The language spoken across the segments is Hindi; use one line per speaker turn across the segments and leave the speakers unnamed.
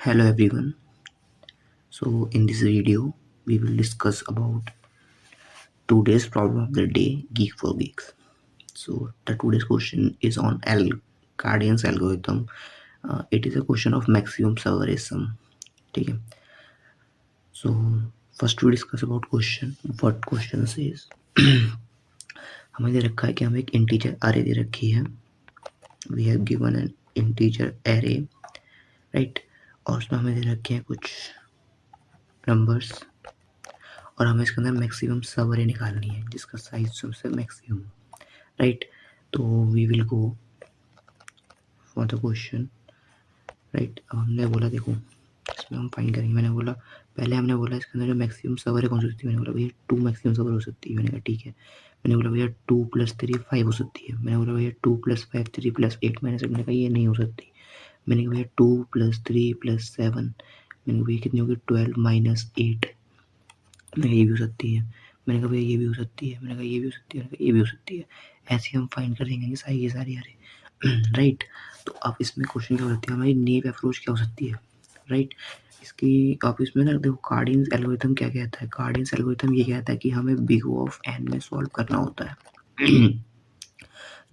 Hello everyone. So in this video we will discuss about today's problem of the day, Geek for Geeks. So the today's question is on Guardian's algorithm. It is a question of maximum serverism. ठीक है. So first we discuss about question. What question says? हमें दे रखा है कि हमें एक इंटीजर array दे रखी है. We have given an integer array, right? और उसमें हमें दे रखे हैं कुछ नंबर्स और हमें इसके अंदर मैक्सिमम सब अरे निकालनी है जिसका साइज सबसे मैक्सिमम, राइट. तो we will go for the question, right. अब हमने बोला देखो इसमें हम फाइंड करेंगे. मैंने बोला पहले हमने बोला इसके अंदर जो मैक्सिमम सवर है कौन सी हो सकती है. मैंने बोला भैया 2 मैक्सिमम सवर हो सकती है. मैंने कहा ठीक है. मैंने बोला भैया 2 + 3 5 हो सकती है. मैंने बोला भैया 2 + 5 3 + 8. मैंने कहा ये नहीं हो सकती. मैंने कहा भैया 2 + 3 + 7. मैंने कहा भैया कितनी होगी 12 - 8. मैंने कहा ये भी हो सकती है. मैंने कहा भैया ये भी हो सकती है. मैंने कहा ये भी हो सकती है. मैंने कहा ये भी हो सकती है. ऐसे हम फाइंड कर देंगे सारी ये सारी अरे, राइट. तो अब इसमें क्वेश्चन क्या हो सकती है, हमारी नेव अप्रोच क्या हो सकती है, राइट. इसकी आप इसमें ना देखो कार्डियंस एल्गोरिथम क्या कहता है. कार्डियंस एल्गोरिथम ये कहता है कि हमें बिग O ऑफ n में सॉल्व करना होता है.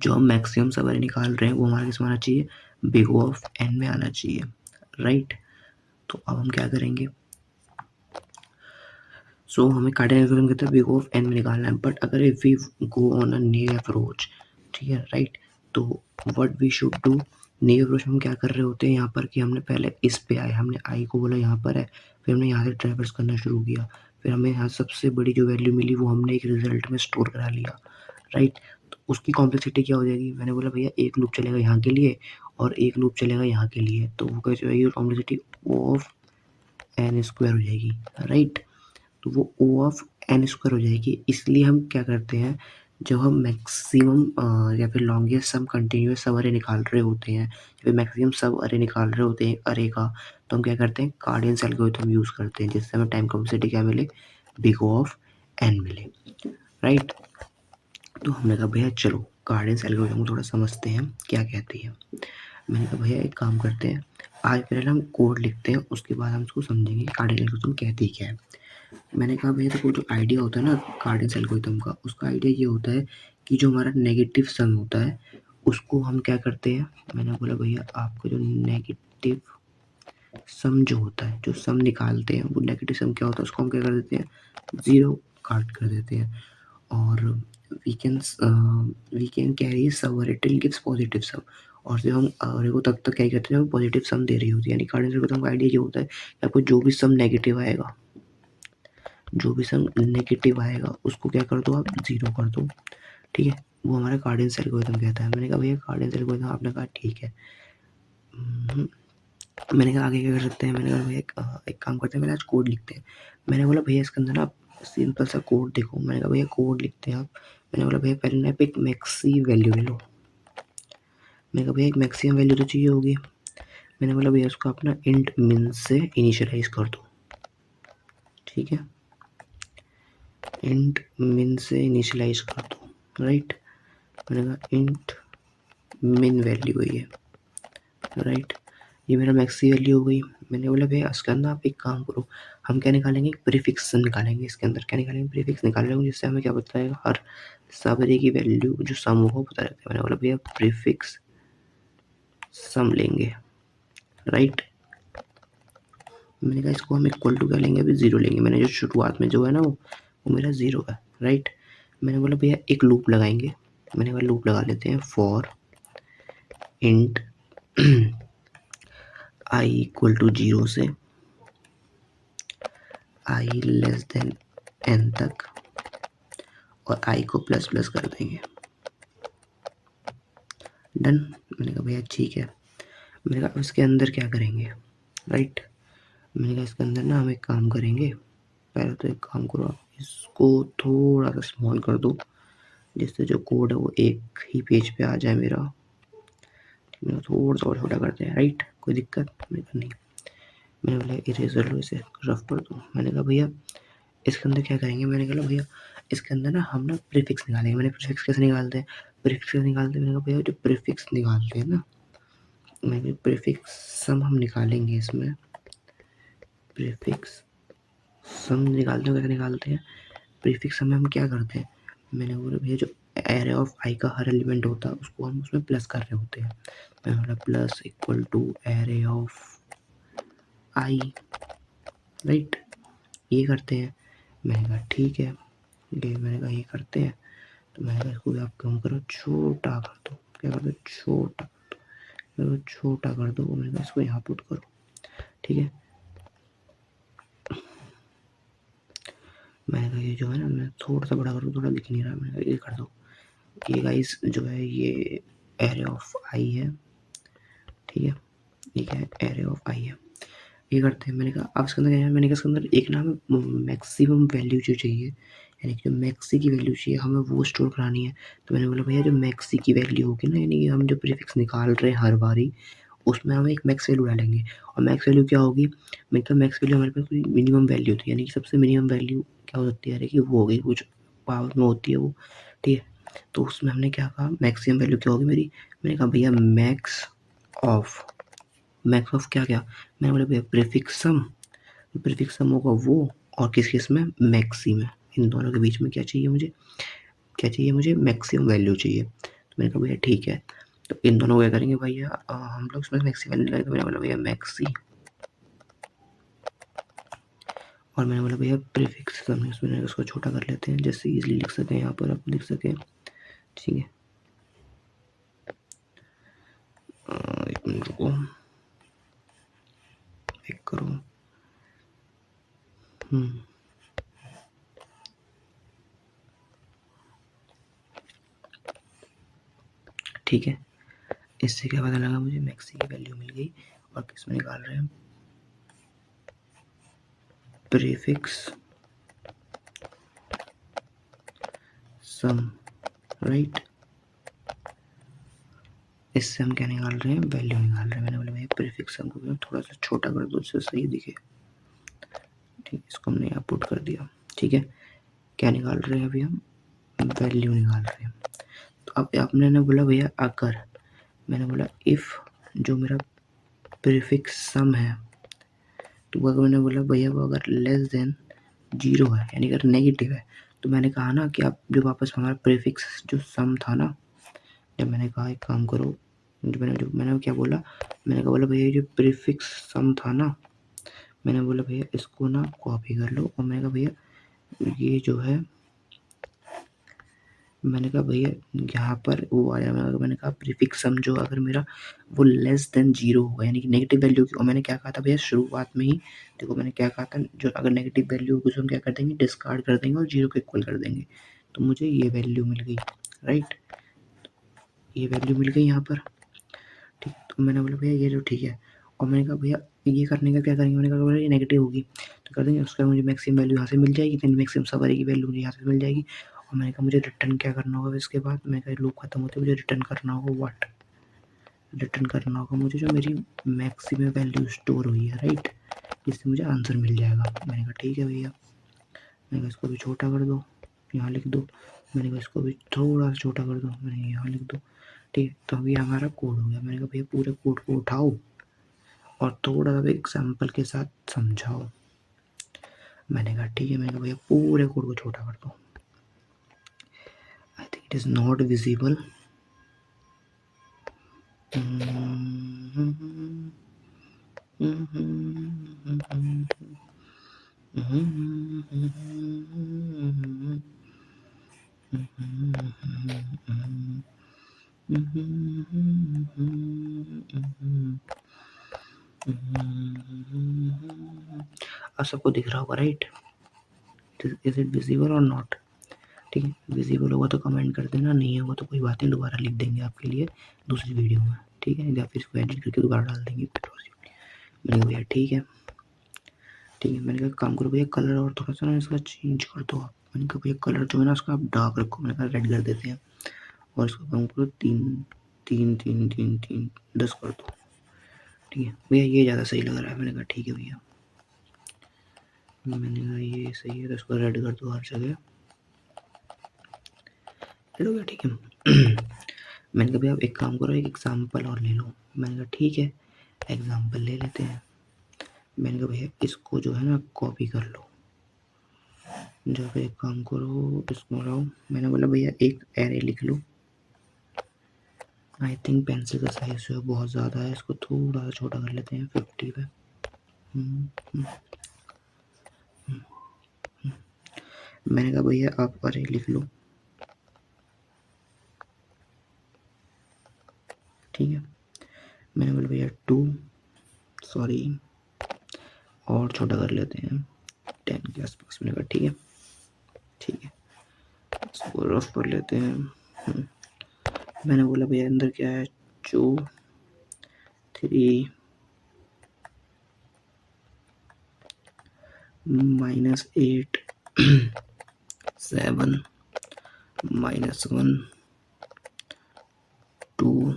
जो हम मैक्सिमम सवारी निकाल रहे हैं वो हमारे किस में आना चाहिए, बिग O ऑफ n में आना चाहिए, राइट. तो अब हम क्या करेंगे. सो हमें कार्डियन एल्गोरिथम कहते हैं बिग O ऑफ n में निकालना है. बट अगर if we go on a naive approach, ठीक है, राइट. तो what we should do, naive approach में हम क्या कर रहे होते हैं यहाँ पर कि हमने पहले इस पे आए, हमने आई को बोला यहाँ पर है, फिर हमने यहाँ से ट्रैवर्स करना शुरू किया, फिर हमें यहाँ सबसे बड़ी जो वैल्यू मिली वो हमने एक रिजल्ट में स्टोर करा लिया, राइट. तो उसकी कॉम्प्लेक्सिटी क्या हो जाएगी. मैंने बोला भैया एक लूप चलेगा यहाँ के लिए और एक लूप चलेगा यहाँ के लिए, तो वो कैसे होगी complexity O of n square हो जाएगी, राइट. तो वो O ऑफ n स्क्वायर हो जाएगी. इसलिए हम क्या करते हैं, जब हम मैक्सिमम या फिर लॉन्गेस्ट सम कंटिन्यूस सब अरे निकाल रहे होते हैं या फिर मैक्सिमम सब अरे निकाल रहे होते हैं अरे का, तो हम क्या करते हैं कार्डियंस एल्गोरिथम यूज़ करते हैं जिससे हमें टाइम कॉम्प्लेक्सिटी क्या मिले, बिग O ऑफ n मिले, राइट. तो हमने कहा भैया चलो कार्डियंस एल्गोरिथम को थोड़ा समझते हैं क्या कहती है. मैंने कहा भैया एक काम करते हैं, आज पहले हम कोड लिखते हैं उसके बाद हम उसको समझेंगे कार्डियंस एल्गोरिथम कहती क्या है. मैंने कहा भैया देखो जो आइडिया होता है ना कार्डियंस एल्गोरिथम का, उसका आइडिया ये होता है कि जो हमारा नेगेटिव सम होता है उसको हम क्या करते हैं. मैंने बोला भैया आपको जो नेगेटिव सम जो होता है, जो सम निकालते हैं वो नेगेटिव सम क्या होता है उसको हम क्या कर देते हैं, ज़ीरो काट कर देते हैं. और we can carry sum till gives positive sum. और जब हम अरे को तब तक क्या करते हैं, पॉजिटिव सम दे रही होती है. यानी कार्डियंस एल्गोरिथम का आइडिया ये होता है कि आपको जो भी सम नेगेटिव आएगा, जो भी सम नेगेटिव आएगा उसको क्या कर दो आप ज़ीरो कर दो, ठीक है. वो हमारा कार्डियंस एल्गोरिथम कहता है. मैंने कहा भैया कार्डियंस एल्गोरिथम, आपने कहा ठीक है. मैंने कहा आगे क्या कर सकते हैं. मैंने कहा भैया एक काम करते हैं, मैंने आज कोड लिखते हैं. मैंने बोला भैया इसके अंदर ना आप सिंपल सा कोड देखो. मैंने कहा भैया कोड लिखते हैं आप. मैंने बोला भैया पहले ना आप एक मैक्सी वैल्यू ले लो. मैंने कहा भैया एक मैक्सिमम वैल्यू तो चाहिए होगी. मैंने बोला भैया उसको आप ना इंट मिन से इनिशियलाइज कर दो, ठीक है. इंट मिन से इनिशियलाइज कर दो, राइट. मैंने कहा इंट मिन वैल्यू है ये, राइट. ये मेरा मैक्सी वैल्यू हो गई. मैंने बोला भैया इसके अंदर आप एक काम करो, हम क्या निकालेंगे, प्रीफिक्स निकालेंगे. इसके अंदर क्या निकालेंगे, प्रीफिक्स निकालेंगे जिससे हमें क्या पता है हर सब अरे की वैल्यू जो सम होगा पता रहता है. मैंने बोला भैया प्रीफिक्स सम लेंगे, राइट. मैंने कहा इसको हम इक्वल टू क्या लेंगे, अभी ज़ीरो लेंगे. मैंने जो शुरुआत में जो है ना वो मेरा ज़ीरो है, राइट. मैंने बोला भैया एक लूप लगाएंगे. मैंने कहा लूप लगा लेते हैं for int i equal to 0 से आई लेस देन n तक और आई को प्लस प्लस कर देंगे. डन. मैंने कहा भैया ठीक है. मैंने कहा इसके अंदर क्या करेंगे, राइट. मैंने कहा इसके अंदर ना हम एक काम करेंगे. पहले तो एक काम करो आप इसको थोड़ा सा स्मॉल कर दो जिससे जो कोड है वो एक ही पेज पे आ जाए मेरा. मैंने थोड़ा सा और छोटा करते हैं, राइट. कोई दिक्कत नहीं. मैंने बोला इरेजर लो, इसे रफ कर दो. मैंने कहा भैया इसके अंदर क्या करेंगे. मैंने कहा भैया इसके अंदर ना हम ना प्रीफिक्स निकालेंगे. मैंने प्रीफिक्स कैसे निकालते हैं, प्रीफिक्स कैसे निकालते हैं. मैंने कहा भैया जो प्रीफिक्स निकालते हैं ना, मैंने प्रीफिक्स सम हम निकालेंगे इसमें. प्रीफिक्स सम निकालते हैं, कैसे निकालते हैं? प्रीफिक्स सम में हम क्या करते हैं, मैंने बोला भैया जो एरे ऑफ आई का हर एलिमेंट होता है उसको हम उसमें प्लस कर रहे होते हैं। मैंने बोला plus equal to array of i, right, ये करते हैं। मैंने कहा ठीक है, ये मैंने कहा ये करते हैं। तो मैंने कहा इसको भी आप कम करो, छोटा कर दो। क्या कर दो? छोटा कर दो, छोटा कर दो। मैंने कहा इसको यहाँ पुट करो, ठीक है। मैंने कहा ये जो है ना, मैं थोड़ा सा बड़ा कर दो, थोड़ा दिख नहीं रहा। मैंने कहा ये कर दो। ये गाइस जो है ये एरे ऑफ आई है, ठीक है, ये क्या है? एरे ऑफ आई है। ये करते हैं। मैंने कहा अब इसके अंदर क्या है, मैंने कहा इसके अंदर एक ना हमें मैक्सिमम वैल्यू जो चाहिए, यानी कि जो मैक्सी की वैल्यू चाहिए हमें वो स्टोर करानी है। तो मैंने बोला भैया जो मैक्सी की वैल्यू होगी ना, यानी कि हम जो प्रीफिक्स निकाल रहे हैं हर बारी, उसमें हम एक मैक्स वैल्यू डालेंगे। और मैक्स वैल्यू क्या होगी? मतलब मैक्स वैल्यू हमारे पास कोई मिनिमम वैल्यू थी, यानी कि सबसे मिनिमम वैल्यू क्या हो सकती है, कि वो हो गई कुछ पावर में होती है वो, ठीक है। तो उसमें हमने क्या कहा, मैक्सिमम वैल्यू क्या होगी मेरी? मैंने कहा भैया मैक्स ऑफ क्या क्या? मैंने बोला भैया प्रीफिक्स सम, प्रीफिक्स सम होगा वो, और किस किस में? मैक्सी में। इन दोनों के बीच में क्या चाहिए मुझे? क्या चाहिए मुझे? मैक्सिमम वैल्यू चाहिए। तो मैंने कहा भैया ठीक है, तो इन दोनों को क्या करेंगे भैया, हम लोग इसमें मैक्सी वैल्यू लगाएंगे। तो मैंने बोला भैया मैक्सी, और मैंने बोला भैया प्रीफिक्स सम, इसमें उसको छोटा कर लेते हैं जैसे इजीली लिख सकें, यहाँ पर आप लिख सकें, ठीक है। एक मिनट रुको, एक करो। ठीक है, इससे क्या पता लगा मुझे? मैक्सी की वैल्यू मिल गई। और किस में निकाल रहे हैं? प्रीफिक्स सम, राइट। इससे हम क्या निकाल रहे हैं? वैल्यू निकाल रहे हैं। मैंने बोला भैया प्रीफिक्स सम को थोड़ा सा छोटा कर दो जिससे सही दिखे, ठीक। इसको हमने यहाँ पुट कर दिया, ठीक है। क्या निकाल रहे हैं अभी हम? वैल्यू निकाल रहे हैं। तो अब आपने ने बोला भैया अगर, मैंने बोला इफ़ जो मेरा प्रीफिक्स सम है, तो अगर मैंने बोला भैया वो अगर लेस देन 0 है, यानी अगर नेगेटिव है, तो मैंने कहा ना कि आप जो वापस हमारा प्रीफिक्स जो सम था ना, जब मैंने कहा एक काम करो, जो मैंने क्या बोला, मैंने कहा बोला भैया जो प्रीफिक्स सम था ना, मैंने बोला भैया इसको ना कॉपी कर लो। और मैंने कहा भैया ये जो है, मैंने कहा भैया यहाँ पर वो आया, मैंने कहा प्रीफिक्स सम जो अगर मेरा वो लेस देन 0 होगा, यानी कि नेगेटिव वैल्यू की। और मैंने क्या कहा था भैया शुरुआत में ही, देखो मैंने क्या कहा था, जो अगर नेगेटिव वैल्यू होगी उसको हम क्या कर देंगे? डिस्कार्ड कर देंगे और 0 को इक्वल कर देंगे। तो मुझे ये वैल्यू मिल गई, राइट, ये वैल्यू मिल गई यहाँ पर, ठीक। तो मैंने बोला भैया ये जो ठीक है। और मैंने कहा भैया ये करने का क्या करेंगे? मैंने कहा भैया ये नेगेटिव होगी तो कर देंगे, उसका मुझे मैक्सिमम वैल्यू यहाँ से मिल जाएगी, फिर मैक्सिमम सवारी की वैल्यू मुझे यहाँ से मिल जाएगी। और मैंने कहा मुझे रिटर्न क्या करना होगा इसके बाद? मैंने कहा लूप खत्म होते मुझे रिटर्न करना होगा व्हाट? रिटर्न करना होगा मुझे जो मेरी मैक्सिमम वैल्यू स्टोर हुई है, राइट, इससे मुझे आंसर मिल जाएगा। मैंने कहा ठीक है भैया। मैंने कहा इसको भी छोटा कर दो, यहाँ लिख दो। मैंने कहा इसको भी थोड़ा सा छोटा कर दो, मैंने यहाँ लिख दो, ठीक। तो अभी हमारा कोड हो गया। मैंने कहा भैया पूरे कोड को उठाओ और थोड़ा सा एग्जाम्पल के साथ समझाओ। मैंने कहा ठीक है। मैंने कहा भैया पूरे कोड को छोटा कर दो। I think it is not visible. अब सबको दिख रहा होगा, राइट? इज इट विजिबल और नॉट? ठीक है, विजिबल होगा तो कमेंट कर देना, नहीं होगा तो कोई बात नहीं, दोबारा लिख देंगे आपके लिए दूसरी वीडियो में, ठीक है, या फिर इसको एडिट करके दोबारा डाल देंगे। मैंने कहा भैया ठीक है, ठीक है। मैंने कहा काम करो भैया कलर और थोड़ा सा ना इसका चेंज कर दो आप। मैंने कहा भैया कलर जो है ना उसका आप डार्क रखो। मैंने कहा रेड कर देते हैं और इसको काम करो 10 कर दो, ठीक है भैया, ये ज़्यादा सही लग रहा है। मैंने कहा ठीक है भैया। मैंने कहा ये सही है तो इसको रेड कर दो हर जगह, रेड हो गया, ठीक है। मैंने कहा भैया आप एक काम करो, एक एग्जाम्पल और ले लो। मैंने कहा ठीक है, एग्जाम्पल ले लेते हैं। मैंने कहा भैया इसको जो है ना कॉपी कर लो, जब एक काम करो इसको लाओ। मैंने बोला भैया एक एरे लिख लो। आई थिंक पेंसिल का साइज जो है बहुत ज़्यादा है, इसको थोड़ा सा छोटा कर लेते हैं 50 पे। मैंने कहा भैया आप अरे लिख लो, ठीक है। मैंने बोला भैया 2 सॉरी और छोटा कर लेते हैं 10 के आसपास। मैंने कहा ठीक है ठीक है, इसको रफ कर लेते हैं। मैंने बोला भैया अंदर क्या है, 2 3 -8 7 -1 2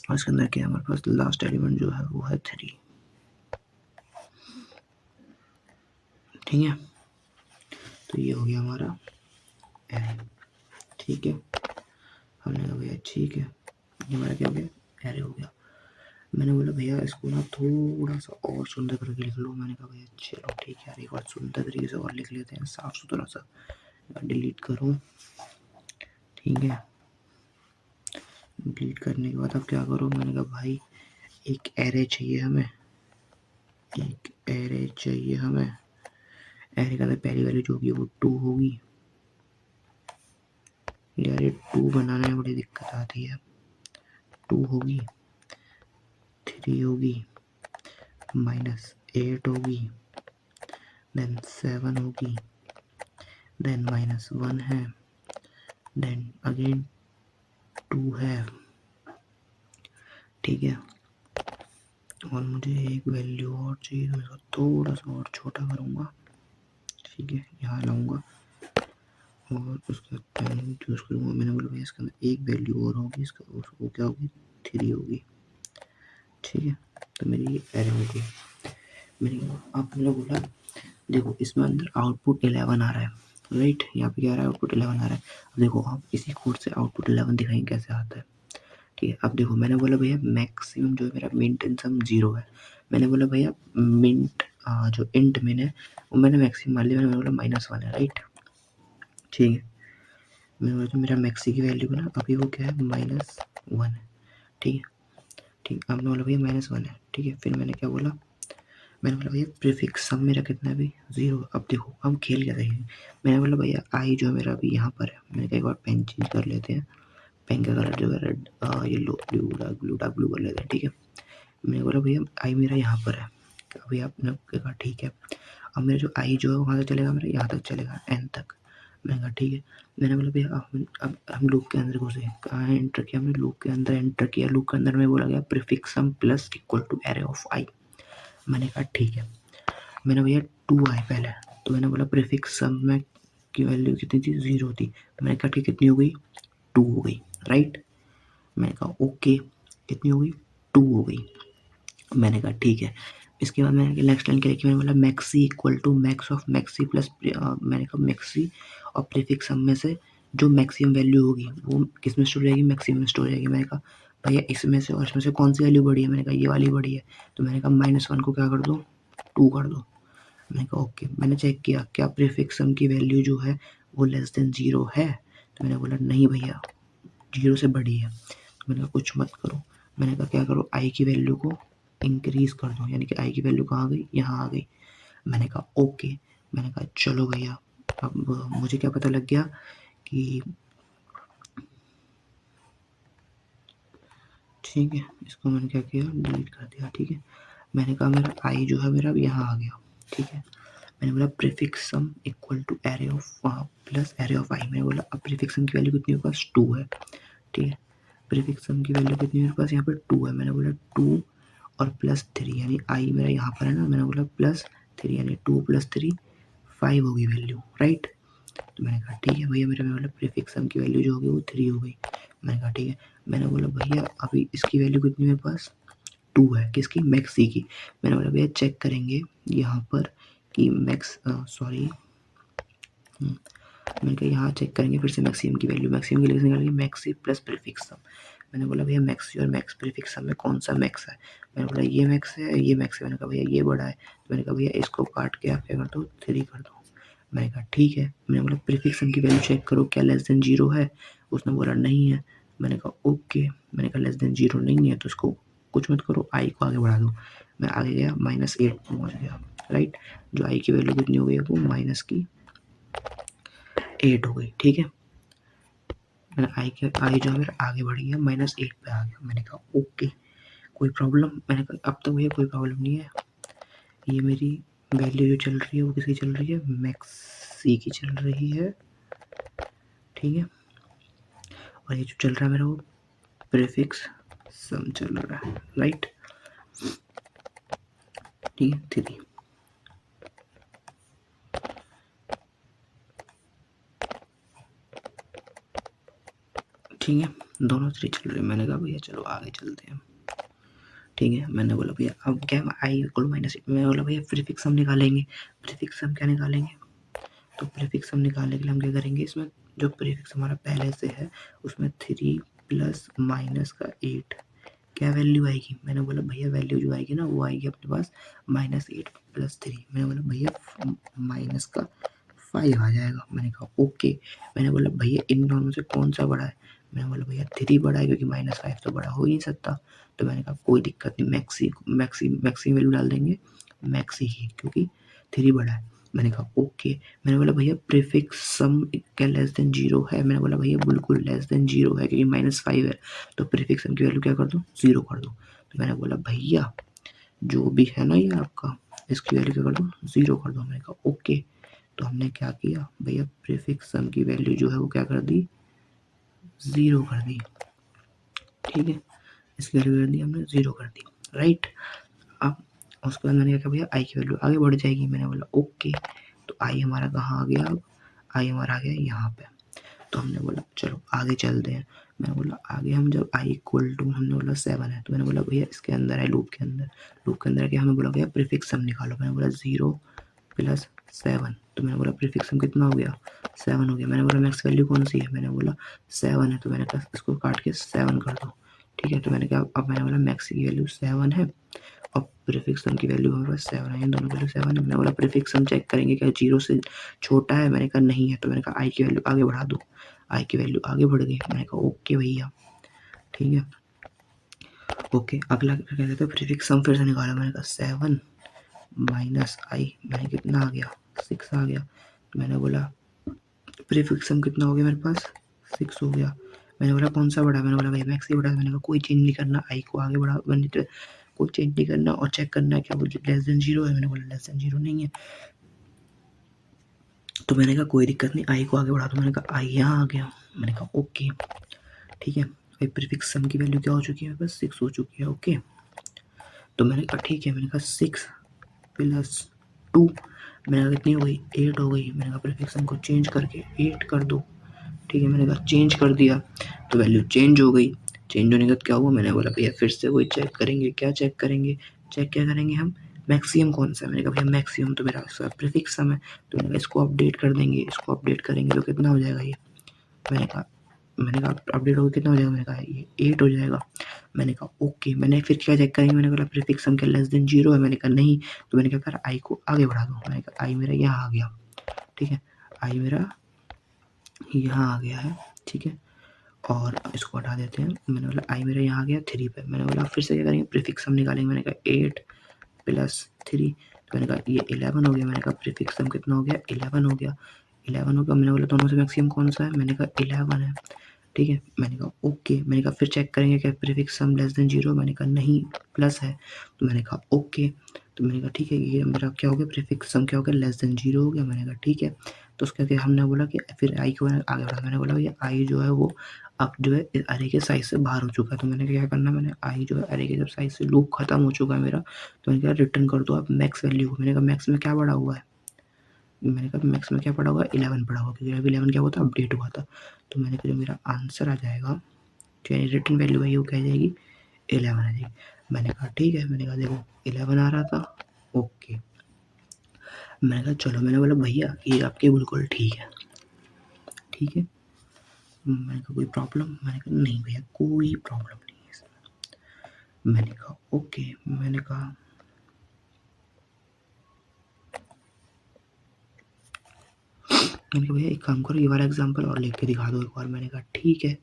और इसके अंदर क्या है, हमारे पास लास्ट एलिमेंट जो है वो है 3, ठीक है। तो ये हो गया हमारा एरे, ठीक है। हमने कहा भैया ठीक है, ये हमारा क्या हो गया, एरे हो गया। मैंने बोला भैया इसको ना थोड़ा सा और सुंदर करके लिख लो। मैंने कहा भैया चलो ठीक है यार, एक बार सुंदर तरीके से और लिख लेते हैं, साफ सुथरा सा। डिलीट करो, ठीक है। डिलीट करने के बाद अब क्या करो, मैंने कहा भाई एक एरे चाहिए हमें, एक एरे चाहिए हमें। एरे का अंदर पहली वैल्यू जो होगी वो 2 होगी। यार ये 2 बनाने में बड़ी दिक्कत आती है। 2 होगी, 3 होगी, -8 होगी, देन 7 होगी, देन -1 है, देन अगेन 2 है, ठीक है। और मुझे एक वैल्यू और चाहिए, तो मैं इसको थोड़ा सा और छोटा करूँगा, ठीक है। यहाँ लाऊंगा और उसके बाद पेन चूज़ करूँगा। मैंने बोला भैया इसके अंदर एक वैल्यू और होगी, इसका वो क्या होगी, 3 होगी, ठीक है। तो मेरी ये एरे हो गई। मैंने आपने बोला देखो इसमें अंदर आउटपुट 11 आ रहा है, राइट। यहाँ पे क्या आ रहा है, आउटपुट 11 आ रहा है। अब देखो आप इसी कोड से आउटपुट 11 दिखाएंगे कैसे आता है, ठीक है। अब देखो मैंने बोला भैया मैक्सिमम जो है मेरा मिंट इन सम 0 है। मैंने बोला भैया मिंट जो इंट मिन है वो मैंने मैक्सिमम मान लिया, मैंने बोला -1 है, राइट, ठीक है। मैंने बोला जो मेरा मैक्सी की वैल्यू है ना अभी वो क्या है, -1 है, ठीक है ठीक। अब मैंने बोला भैया -1 है, ठीक है। फिर मैंने क्या बोला, मैंने बोला भैया प्रीफिक्स सम मेरा कितना है अभी 0। अब देखो हम खेल क्या रहे हैं। मैंने बोला भैया आई जो है मेरा अभी यहाँ पर है। मैंने कहा एक बार पेन चेंज कर लेते हैं, पेन का कलर जो है red yellow blue dark blue कर लेते हैं, ठीक है। मैंने बोला भैया आई मेरा यहाँ पर है। अभी आपने कहा ठीक है। अब मेरा जो आई जो है वहाँ तक चलेगा, मेरा यहाँ तक चलेगा एन तक। मैंने कहा ठीक है। मैंने बोला भैया अब हम लूप के अंदर घुसे, कहाँ एंटर किया हमने, लूप के अंदर एंटर किया। लूप के अंदर में बोला गया prefix sum plus equal to array of i. मैंने कहा ठीक है। मैंने भैया 2 आए पहले, तो मैंने बोला प्रीफिक्स सम में की वैल्यू कितनी थी, 0 थी। मैंने कहा ठीक कितनी हो गई, 2 हो गई, राइट। मैंने कहा ओके कितनी हो गई, 2 हो गई। मैंने कहा ठीक है। इसके बाद मैंने नेक्स्ट लाइन क्या लिखी, मैंने बोला maxi equal to max of maxi plus मैंने कहा मैक्सी और प्रीफिक्स सम में से जो मैक्सिमम वैल्यू होगी वो किस में स्टोर रहेगी, मैक्सिमम में स्टोर रहेगी। मैंने कहा भैया इसमें से और इसमें से कौन सी वैल्यू बड़ी है, मैंने कहा ये वाली बड़ी है। तो मैंने कहा -1 को क्या कर दो, 2 कर दो। मैंने कहा ओके। मैंने चेक किया क्या प्रीफिक्स सम की वैल्यू जो है वो लेस देन 0 है। तो मैंने बोला नहीं भैया 0 से बड़ी है। तो मैंने कहा कुछ मत करो। मैंने कहा क्या करो, आई की वैल्यू को इंक्रीज कर दो, यानी कि आई की वैल्यू कहाँ आ गई, यहाँ आ गई। मैंने कहा ओके। मैंने कहा चलो भैया। अब मुझे क्या पता लग गया कि ठीक है, इसको मैंने क्या किया, डिलीट कर दिया, ठीक है। मैंने कहा मेरा आई जो है मेरा अब यहाँ आ गया, ठीक है। मैंने बोला prefix sum equal to array of plus array of i. मैंने बोला अब प्रीफिक्स सम की वैल्यू कितनी है, पास 2 है, ठीक है। प्रीफिक्स सम की वैल्यू कितनी है मेरे पास, यहाँ पर 2 है। मैंने बोला 2 और +3 यानी आई मेरा यहाँ पर है ना। मैंने बोला +3 यानी 2 + 3 5 होगी वैल्यू, राइट। तो मैंने कहा ठीक है भैया, मेरा बोला प्रीफिक्स सम की वैल्यू जो होगी वो 3 हो गई। मैंने कहा ठीक है। मैंने बोला भैया अभी इसकी वैल्यू कितनी मेरे पास, 2 है, किसकी, मैक्सी की। मैंने बोला भैया चेक करेंगे यहाँ पर कि सॉरी मैंने कहा यहाँ चेक करेंगे फिर से मैक्सिमम की वैल्यू, मैक्सिमम की वैल्यू निकालेंगे मैक्सी प्लस प्रीफिक्स सम। मैंने बोला भैया मैक्सी और मैक्स प्रीफिक्स सम में कौन सा मैक्स है? मैंने बोला ये मैक्स है, ये मैक्स है। मैंने कहा भैया ये बड़ा है, तो मैंने कहा भैया इसको काट के आप क्या कर दो 3 कर दो। मैंने कहा ठीक है। मैंने बोला प्रीफिक्स सम की वैल्यू चेक करो क्या लेस देन 0 है? उसने बोला नहीं है। मैंने कहा ओके। मैंने कहा लेस देन 0 नहीं है तो इसको कुछ मत करो, आई को आगे बढ़ा दो। मैं आगे गया -8 पहुँच गया, राइट। जो आई की वैल्यू कितनी हो गई है वो -8 हो गई, ठीक है। मैंने आई जो है मेरा आगे बढ़ गया, -8 पे आ गया। मैंने कहा ओके कोई प्रॉब्लम? मैंने कहा अब तक भैया कोई प्रॉब्लम नहीं है। ये मेरी वैल्यू जो चल रही है वो किसकी चल रही है? मैक्सी की चल रही है, ठीक है। और ये जो चल रहा है मेरा वो प्रीफिक्स सम चल रहा है, राइट। ठीक है 3, ठीक है दोनों 3 चल रहे हैं। मैंने कहा भैया चलो आगे चलते हैं, ठीक है। मैंने बोला भैया अब क्या आई इक्वल -8। मैंने बोला भैया प्रीफिक्स सम निकालेंगे। प्रीफिक्स सम क्या निकालेंगे? तो प्रीफिक्स सम निकालने के लिए हम क्या करेंगे, इसमें जो प्रीफिक्स हमारा पहले से है उसमें 3 प्लस माइनस का 8 क्या वैल्यू आएगी? मैंने बोला भैया वैल्यू जो आएगी ना वो आएगी अपने पास -8 प्लस 3। मैंने बोला भैया माइनस का 5 आ जाएगा। मैंने कहा ओके। मैंने बोला भैया इन दोनों से कौन सा बड़ा है? मैंने बोला भैया 3 बड़ा है क्योंकि -5 तो बड़ा हो ही नहीं सकता। तो मैंने कहा कोई दिक्कत नहीं, मैक्सी वैल्यू डाल देंगे मैक्सी ही, क्योंकि 3 बड़ा है। मैंने कहा ओके। मैंने बोला भैया प्रीफिक्स सम क्या लेस देन 0 है? मैंने बोला भैया बिल्कुल लेस देन 0 है क्योंकि -5 है। तो प्रीफिक्स सम की वैल्यू क्या कर दो 0 कर दो। तो मैंने बोला भैया जो भी है ना ये आपका, इसकी वैल्यू क्या कर दो 0 कर दो। मैंने कहा ओके। तो हमने क्या किया भैया प्रीफिक्स सम की वैल्यू जो है वो क्या कर दी 0 कर दी, ठीक है। इसकी वैल्यू कर दी हमने 0 कर दी, राइट। अब उसके बाद मैंने क्या किया भैया आई की वैल्यू आगे बढ़ जाएगी। मैंने बोला ओके। तो आई हमारा कहाँ आ गया? अब आई हमारा आ गया यहाँ पे। तो हमने बोला चलो आगे चलते हैं। मैंने बोला आगे हम जब आई इक्वल टू हमने बोला 7 है, तो मैंने बोला भैया इसके अंदर है लूप के अंदर क्या हमें बोला गया प्रीफिक्स सम निकालो। मैंने बोला 0 प्लस 7। तो मैंने बोला प्रीफिक्स सम कितना हो गया 7 हो गया। मैंने बोला मैक्स वैल्यू कौन सी है? मैंने बोला 7 है। तो मैंने कहा इसको काट के 7 कर दो, ठीक है। तो मैंने कहा अब मैंने बोला मैक्स की वैल्यू 7 है और प्रीफिक्स सम की वैल्यू हमारे पास 7 है, दोनों वैल्यू 7 है। मैंने बोला प्रीफिक्स सम चेक करेंगे क्या 0 से छोटा है? मैंने कहा नहीं है। तो मैंने कहा आई की वैल्यू आगे बढ़ा दो। आई की वैल्यू आगे बढ़ गई। मैंने कहा ओके भैया, ठीक है ओके। अगला क्या कहते हैं प्रीफिक्स सम फिर से निकाला। मैंने कहा 7 माइनस आई, मैंने कितना आ गया 6 आ गया। मैंने बोला प्रीफिक्स सम कितना हो गया मेरे पास 6 हो गया। मैंने बोला कौन सा बड़ा? मैंने बोला भैया मैक्स ही बड़ा। मैंने कहा कोई चेंज नहीं करना, आई को आगे बढ़ा कोई चेंज नहीं करना और चेक करना है क्या वो लेस देन 0 है? मैंने बोला लेस देन 0 नहीं है। तो मैंने कहा कोई दिक्कत नहीं, आई को आगे बढ़ा दो। मैंने कहा आई यहाँ आ गया। मैंने कहा ओके, ठीक है। भाई प्रीफिक्स सम की वैल्यू क्या हो चुकी है मेरे पास 6 हो चुकी है, ओके। तो मैंने कहा ठीक है। मैंने कहा 6 प्लस 2 मैंने कहा कितनी हो गई 8 हो गई। मैंने कहा प्रीफिक्स सम को चेंज करके 8 कर दो, ठीक है। मैंने कहा चेंज कर दिया तो वैल्यू चेंज हो गई। चेंज होने के बाद क्या हुआ? मैंने बोला भैया फिर से वही चेक करेंगे। क्या चेक करेंगे? चेक क्या करेंगे हम? मैक्सिमम कौन सा है? मैंने कहा भैया मैक्सिमम तो मेरा प्रीफिक्स सम है। तो मैंने कहा इसको अपडेट कर देंगे, इसको अपडेट करेंगे तो कितना हो जाएगा ये? मैंने कहा अपडेट होकर कितना हो जाएगा? मैंने कहा ये 8 हो जाएगा। मैंने कहा ओके। मैंने फिर क्या चेक करेंगे? मैंने बोला प्रीफिक्स सम क्या लेस देन 0 है? मैंने कहा नहीं। तो मैंने क्या कहा आई को आगे बढ़ा दो। मैंने कहा आई मेरा यहाँ आ गया, ठीक है। आई मेरा यहाँ आ गया है, ठीक है। और इसको हटा देते हैं। मैंने बोला आई मेरा यहाँ आ गया 3 पे। मैंने बोला फिर से क्या करेंगे प्रीफिक्स सम निकालेंगे। मैंने कहा 8 प्लस 3। तो मैंने कहा ये 11 हो गया। मैंने कहा प्रीफिक्स सम कितना हो गया 11 हो गया। 11 हो गया। मैंने बोला दोनों से मैक्सिमम कौन सा है? मैंने कहा 11 है, ठीक है। मैंने कहा ओके। मैंने कहा फिर चेक करेंगे क्या प्रीफिक्स सम लेस देन 0? मैंने कहा नहीं प्लस है। तो मैंने कहा ओके। तो मैंने कहा ठीक है ये मेरा क्या हो गया प्रीफिक्स सम क्या हो गया लेस देन 0 हो गया। मैंने कहा ठीक है। तो उसके बाद हमने बोला कि फिर आई को आगे बढ़ा। मैंने बोला ये आई जो है वो अब जो है अरे के साइज से बाहर हो चुका है। तो मैंने क्या करना, मैंने आई जो है अरे के जब साइज से लूप खत्म हो चुका है मेरा, तो मैंने कहा रिटर्न कर दो आप मैक्स वैल्यू को। मैंने कहा मैक्स में क्या पड़ा हुआ है? मैंने कहा मैक्स में क्या पड़ा हुआ है 11 पड़ा हुआ, क्योंकि अभी 11 क्या हुआ था अपडेट हुआ था। तो मैंने कहा जो मेरा आंसर आ जाएगा जो रिटर्न वैल्यू है वो क्या जाएगी 11 आ जाएगी। मैंने कहा ठीक है। मैंने कहा देखो 11 आ रहा था, ओके। मैंने कहा चलो, मैंने बोला भैया ये आपके बिल्कुल ठीक है, ठीक है। मैंने कहा कोई प्रॉब्लम? मैंने कहा नहीं भैया कोई प्रॉब्लम नहीं है इसमें। मैंने कहा ओके। मैंने कहा भैया एक काम करो, ये वाला एग्जांपल और लिख के दिखा दो एक बार। मैंने कहा ठीक है।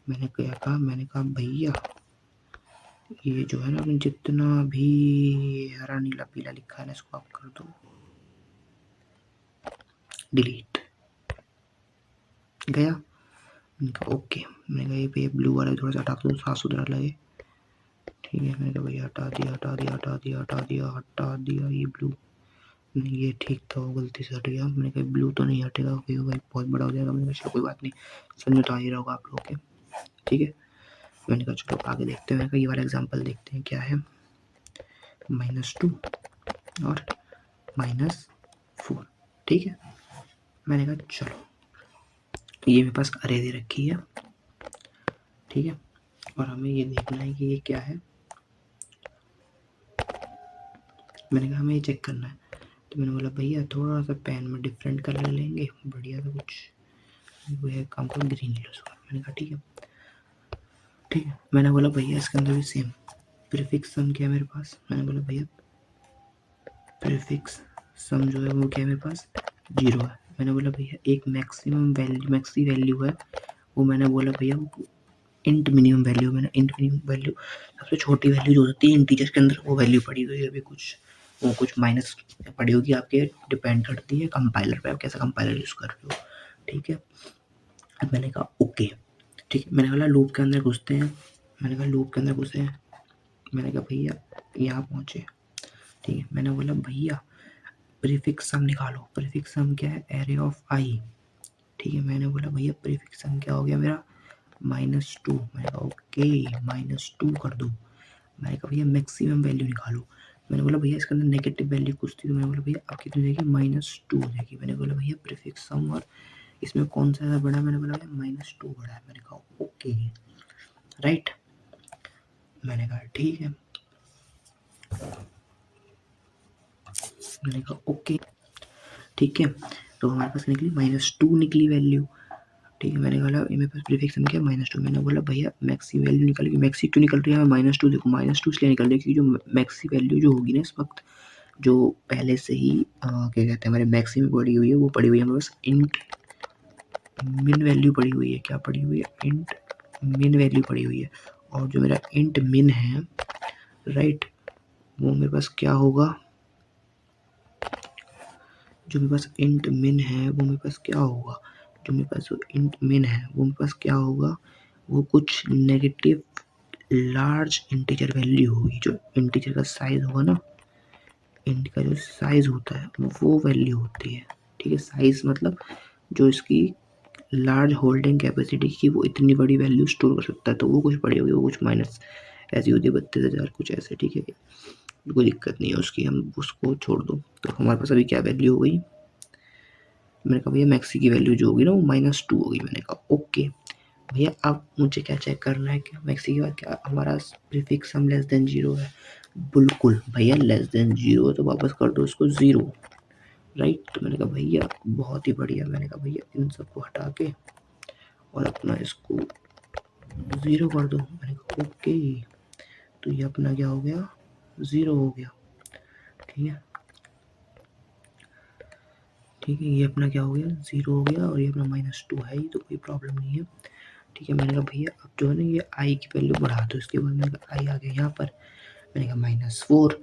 मैंने कहा भैया ये जो है ना, जितना भी हरा नीला पीला लिखा है ना, इसको आप कर दो डिलीट। गया? मैंने कहा ओके। मैंने कहा ये भैया ब्लू वाला थोड़ा सा हटा दो, साफ सुथरा लगे। ठीक है, मैंने कहा भैया हटा दिया हटा दिया हटा दिया हटा दिया हटा दिया ये ब्लू। ये ठीक था, वो गलती से हट गया। मैंने कहा ब्लू तो नहीं हटेगा क्योंकि भाई बहुत बड़ा हो जाएगा। मैंने कहा चलो कोई बात नहीं, समझ में तो आ ही रहा होगा आप लोगों के, ठीक है। मैंने कहा चलो आगे देखते हैं। मैंने कहा ये वाला एग्जाम्पल देखते हैं क्या है। -2 और -4, ठीक है। मैंने कहा चलो, ये मेरे पास अरे दे रखी है, ठीक है, और हमें ये देखना है कि ये क्या है। मैंने कहा हमें ये चेक करना है। तो मैंने बोला भैया थोड़ा सा पेन में डिफरेंट कलर लेंगे, बढ़िया सा कुछ, वो है काम को ग्रीन ले लो उसका। मैंने कहा ठीक है, ठीक है। मैंने बोला भैया इसके अंदर भी सेम प्रीफिक्स सम क्या है मेरे पास। मैंने बोला भैया प्रीफिक्स सम जो है वो क्या है मेरे पास, 0 है। मैंने बोला भैया एक मैक्सिमम वैल्यू, मैक्सी वैल्यू है, वो मैंने बोला भैया वो इंट मिनिमम वैल्यू। मैंने इंट मिनिमम वैल्यू सबसे छोटी वैल्यू जो होती है इंटीजर के अंदर, वो वैल्यू पड़ी हुई है अभी कुछ, वो कुछ माइनस पड़ी होगी आपके, डिपेंड करती है कंपाइलर पे, आप कैसा कंपाइलर यूज़ कर रहे हो, ठीक है। अब मैंने कहा ओके, ठीक है। मैंने बोला लूप के अंदर घुसते हैं। मैंने कहा लूप के अंदर घुसे हैं। मैंने कहा भैया यहाँ पहुँचे, ठीक है। मैंने बोला भैया प्रीफिक्स सम निकालो। प्रीफिक्स सम क्या है, एरे ऑफ आई, ठीक है। मैंने बोला भैया प्रीफिक्स सम क्या हो गया मेरा, -2। मैंने कहा ओके, -2 कर दो। मैंने कहा भैया मैक्सिमम वैल्यू निकालो। मैंने बोला भैया इसके अंदर नेगेटिव वैल्यू कुछ थी, तो मैंने बोला भैया अब कितनी देगी, -2 देगी। मैंने बोला भैया प्रीफिक्स सम और इसमें कौन सा ज़्यादा बड़ा है। मैंने बोला भैया -2 बड़ा है। मैंने कहा ओके राइट। मैंने कहा ठीक है। मैंने कहा ओके ठीक है। तो हमारे पास निकली -2 निकली वैल्यू, ठीक है। मैंने बोला मेरे पास प्रीफिक्स सम क्या है, -2। मैंने बोला भैया मैक्सी वैल्यू निकल, मैक्सी क्यों निकल रही है -2, देखो -2 इसलिए निकल रही है क्योंकि जो मैक्सी वैल्यू जो होगी ना इस वक्त, जो पहले से ही क्या कहते हैं हमारे मैक्सी में पड़ी हुई है, वो पड़ी हुई है हमारे पास इंट मिन वैल्यू पड़ी हुई है। क्या पड़ी हुई है, इंट मिन वैल्यू पड़ी हुई है। और जो मेरा इंट मिन है राइट, वो मेरे पास क्या होगा, जो मेरे पास इंट मिन है वो मेरे पास क्या होगा, जो मेरे पास जो इंट मिन है वो मेरे पास क्या होगा, वो कुछ नेगेटिव लार्ज इंटीजर वैल्यू होगी। जो इंटीजर का साइज होगा ना, इंट का जो साइज होता है वो वैल्यू होती है, ठीक है। साइज मतलब जो इसकी लार्ज होल्डिंग कैपेसिटी की, वो इतनी बड़ी वैल्यू स्टोर कर सकता है, तो वो कुछ बड़ी होगी, वो कुछ माइनस ऐसी होती है 32,000 कुछ ऐसे, ठीक है। कोई दिक्कत नहीं है उसकी, हम उसको छोड़ दो। तो हमारे पास अभी क्या वैल्यू हो गई, मैंने कहा भैया मैक्सी की वैल्यू जो होगी ना वो -2 होगी। मैंने कहा ओके भैया अब मुझे क्या चेक करना है, क्या मैक्सी के बाद क्या हमारा प्रीफिक्स सम लेस देन 0 है। बिल्कुल भैया लेस देन 0 है तो वापस कर दो इसको 0, राइट। तो मैंने कहा भैया बहुत ही बढ़िया। मैंने कहा भैया इन सबको हटा के और अपना इसको 0 कर दो। मैंने कहा ओके, तो ये अपना क्या हो गया, 0 हो गया, ठीक है। ठीक है, ये अपना क्या हो गया, 0 हो गया, और ये अपना -2 है ही, तो कोई प्रॉब्लम नहीं है, ठीक है। मैंने कहा भैया अब जो है ना ये आई की वैल्यू बढ़ा दो। इसके बाद मैंने कहा आई आ गया यहाँ पर। मैंने कहा -4।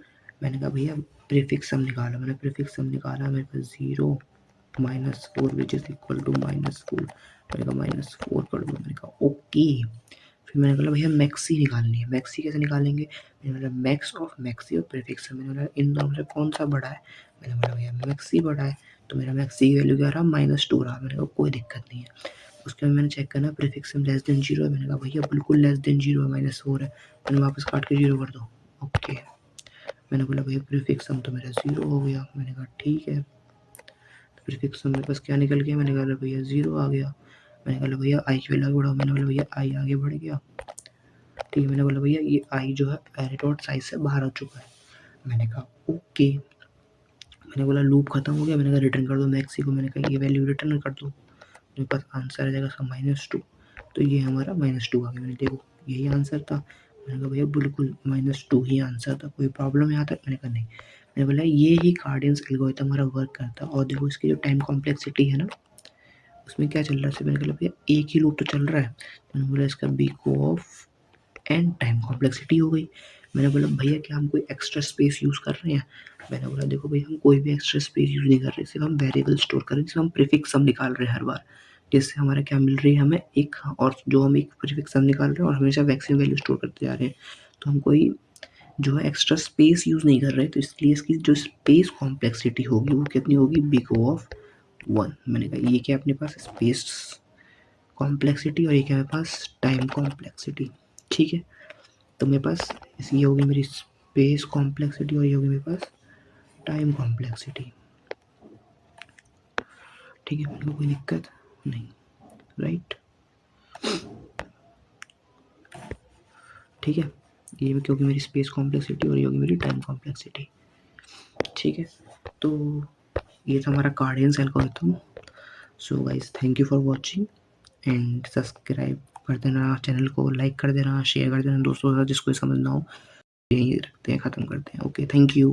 मैंने कहा भैया प्रीफिक्स सम निकालो। मैंने प्रीफिक्स सम निकाला, मेरे पास 0 -4 विच इज इक्वल टू -4। मैंने कहा -4 कर दो। मैंने कहा ओके। फिर मैंने बोला भैया मैक्सी निकालनी है। मैक्सी कैसे निकालेंगे, मैंने बोला मैक्स ऑफ मैक्सी और प्रीफिक्स सम। मैंने बोला इन दोनों से कौन सा बड़ा है। मैंने बोला भैया मैक्सी बड़ा है, तो मेरा मैक्सी की वैल्यू क्या रहा, -2 रहा। मैंने कहा कोई दिक्कत नहीं है। उसके बाद मैंने चेक करना प्रीफिक्स सम लेस देन 0 है। मैंने कहा भैया बिल्कुल लेस देन 0 है, -4 है। मैंने वापस काट के 0 कर दो, ओके। मैंने बोला भैया प्रीफिक्स सम तो मेरा 0 हो गया। मैंने कहा ठीक है। तो प्रीफिक्स सम मेरे पास क्या निकल गया, मैंने कहा भैया 0 आ गया। मैंने कहा भैया आई की वैल्यू आगे बढ़ाओ। मैंने बोला भैया आई आगे बढ़ गया, ठीक है। मैंने बोला भैया ये आई जो है एरे डॉट साइज से बाहर आ चुका है। मैंने कहा ओके। मैंने बोला लूप खत्म हो गया, मैंने कहा रिटर्न कर दो मैक्सी को, मैंने कहा ये वैल्यू रिटर्न कर दो, मेरे पास आंसर आ जाएगा इसका -2। तो ये हमारा -2 आ गया। मैंने देखो यही आंसर था। मैंने कहा भैया बिल्कुल -2 ही आंसर था, कोई प्रॉब्लम है यहाँ तक? मैंने कहा नहीं। मैंने बोला ये ही कार्डियंस एल्गोरिथम हमारा वर्क करता है। और देखो इसकी जो टाइम कॉम्प्लेक्सिटी है ना, उसमें क्या चल रहा है? मैंने कहा भैया एक ही लूप तो चल रहा है। मैंने बोला इसका big of n time complexity हो गई। मैंने बोला भैया क्या हम कोई एक्स्ट्रा स्पेस यूज़ कर रहे हैं? मैंने बोला देखो भैया हम कोई भी एक्स्ट्रा स्पेस यूज़ नहीं कर रहे, सिर्फ हम वेरिएबल स्टोर कर रहे हैं, जिसमें हम प्रीफिक्स सम निकाल रहे हैं हर बार, जिससे हमारा क्या मिल रही है हमें एक, और जो हम एक प्रीफिक्स सम निकाल रहे हैं और हमेशा वैक्सीम वैल्यू स्टोर करते जा रहे हैं, तो हम कोई जो है एक्स्ट्रा स्पेस यूज़ नहीं कर रहे, तो इसलिए इसकी जो स्पेस कॉम्प्लेक्सिटी होगी वो कितनी होगी? Big O of 1। मैंने कहा ये क्या अपने पास स्पेस कॉम्प्लेक्सिटी और ये क्या मेरे पास टाइम कॉम्प्लेक्सिटी, ठीक है। तो मेरे पास ये होगी मेरी स्पेस कॉम्प्लेक्सिटी और ये होगी मेरे पास टाइम कॉम्प्लेक्सिटी, ठीक है। मेरे को कोई दिक्कत नहीं, राइट, ठीक है। ये क्योंकि मेरी स्पेस कॉम्प्लेक्सिटी और ये होगी मेरी टाइम कॉम्प्लेक्सिटी, ठीक है। तो ये था हमारा Kadane's algorithm. So guys thank you for watching and subscribe कर देना चैनल को, लाइक कर देना, शेयर कर देना दोस्तों के साथ जिसको समझना हो। यही रखते हैं, ख़त्म करते हैं। Okay, thank you.